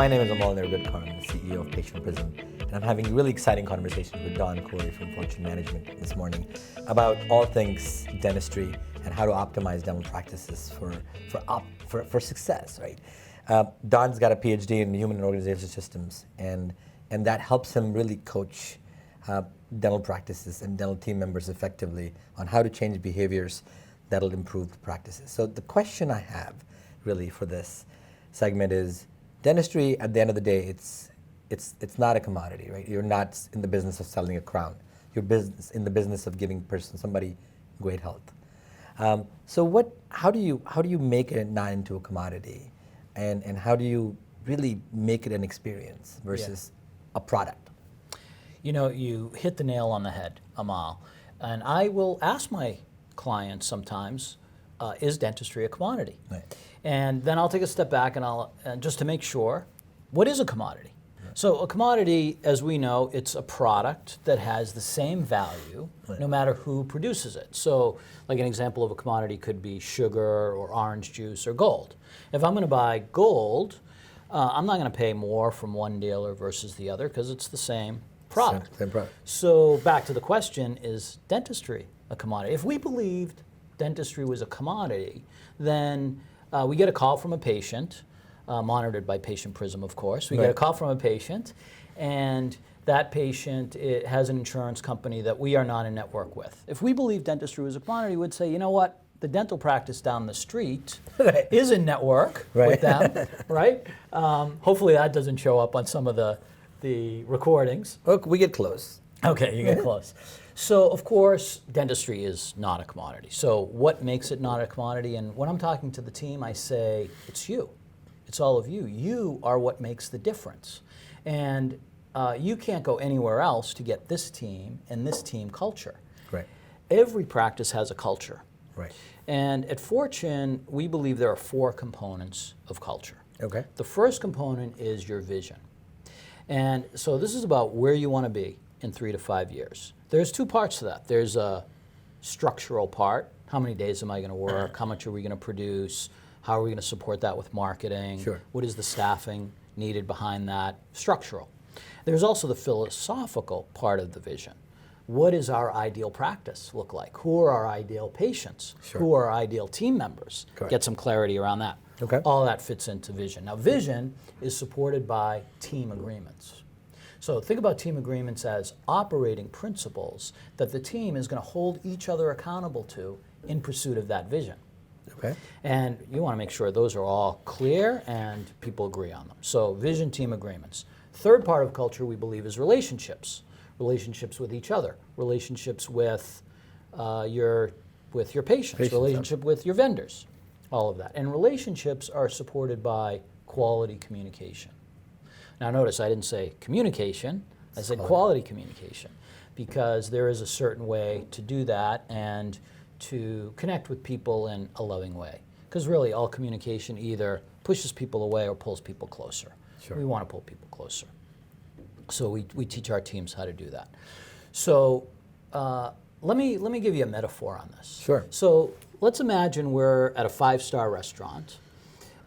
My name is Amal Nirgudkar. I'm the CEO of Patient Prism, and I'm having a really exciting conversation with Don Khouri from Fortune Management this morning about all things dentistry and how to optimize dental practices for success, right? Don's got a PhD in human and organizational systems, and that helps him really coach dental practices and dental team members effectively on how to change behaviors that'll improve the practices. So the question I have really for this segment is, dentistry, at the end of the day, it's not a commodity, right? You're not in the business of selling a crown. You're in the business of giving somebody great health. So how do you make it not into a commodity, and how do you really make it an experience versus a product? You know, you hit the nail on the head, Amal. And I will ask my clients sometimes, is dentistry a commodity? Right. And then I'll take a step back and just to make sure, what is a commodity? Right. So a commodity, as we know, it's a product that has the same value no matter who produces it. So like an example of a commodity could be sugar or orange juice or gold. If I'm going to buy gold, I'm not going to pay more from one dealer versus the other because it's the same product. Same product. So back to the question, is dentistry a commodity? If we believed dentistry was a commodity, then we get a call from a patient, monitored by Patient Prism, of course. We get a call from a patient, and that patient has an insurance company that we are not in network with. If we believe dentistry was a commodity, we'd say, you know what? The dental practice down the street is in network with them, right? Hopefully that doesn't show up on some of the recordings. Look, we get close. Okay, you get close. So, of course, dentistry is not a commodity. So what makes it not a commodity? And when I'm talking to the team, I say, it's you. It's all of you. You are what makes the difference. And you can't go anywhere else to get this team and this team culture. Right. Every practice has a culture. Right. And at Fortune, we believe there are 4 components of culture. Okay. The first component is your vision. And so this is about where you want to be in 3 to 5 years. There's 2 parts to that. There's a structural part. How many days am I going to work? How much are we going to produce? How are we going to support that with marketing? Sure. What is the staffing needed behind that? Structural. There's also the philosophical part of the vision. What does our ideal practice look like? Who are our ideal patients? Sure. Who are our ideal team members? Correct. Get some clarity around that. Okay. All that fits into vision. Now, vision is supported by team agreements. So think about team agreements as operating principles that the team is going to hold each other accountable to in pursuit of that vision. Okay. And you want to make sure those are all clear and people agree on them. So vision, team agreements. Third part of culture we believe is relationships. Relationships with each other. Relationships with your patients. Relationship with your vendors. All of that. And relationships are supported by quality communication. Now notice I didn't say communication, I said quality communication, because there is a certain way to do that and to connect with people in a loving way. Because really all communication either pushes people away or pulls people closer. Sure. We want to pull people closer. So we teach our teams how to do that. So let me give you a metaphor on this. Sure. So let's imagine we're at a 5-star restaurant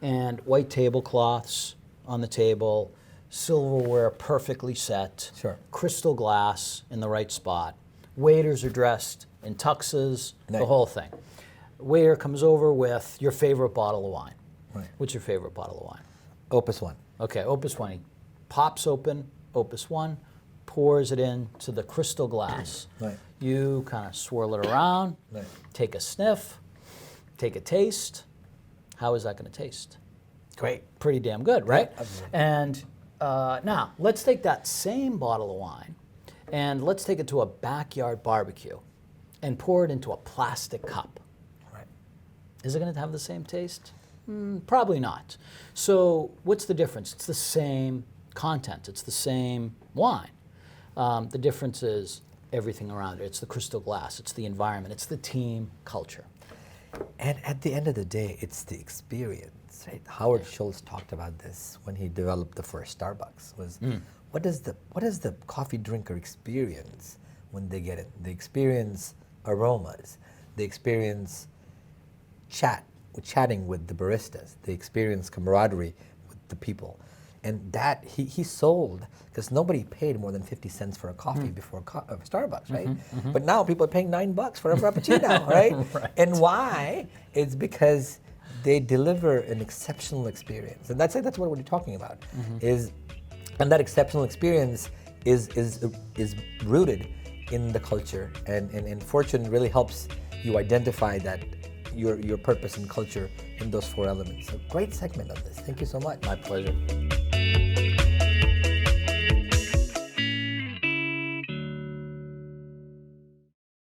and white tablecloths on the table, silverware perfectly set, Sure. crystal glass in the right spot. Waiters are dressed in tuxes, Nice. the whole thing. Waiter comes over with your favorite bottle of wine. Right. What's your favorite bottle of wine? Opus 1. Okay, Opus 1. He pops open Opus 1, pours it into the crystal glass. Right. You kind of swirl it around, Right. take a sniff, take a taste. How is that going to taste? Great. Pretty damn good, right? Absolutely. And now, let's take that same bottle of wine and let's take it to a backyard barbecue and pour it into a plastic cup. Right. Is it going to have the same taste? Probably not. So what's the difference? It's the same content. It's the same wine. The difference is everything around it. It's the crystal glass. It's the environment. It's the team culture. And at the end of the day, it's the experience, right? Howard Schultz talked about this when he developed the first Starbucks. Was what does the coffee drinker experience when they get it? They experience aromas. They experience chatting with the baristas. They experience camaraderie with the people. And that he sold, because nobody paid more than 50 cents for a coffee before Starbucks, right? But now people are paying $9 for a Frappuccino, right? Right. And why? It's because they deliver an exceptional experience. And that's what we're talking about. And that exceptional experience is rooted in the culture. And Fortune really helps you identify that your purpose and culture in those 4 elements. So great segment of this. Thank you so much. My pleasure.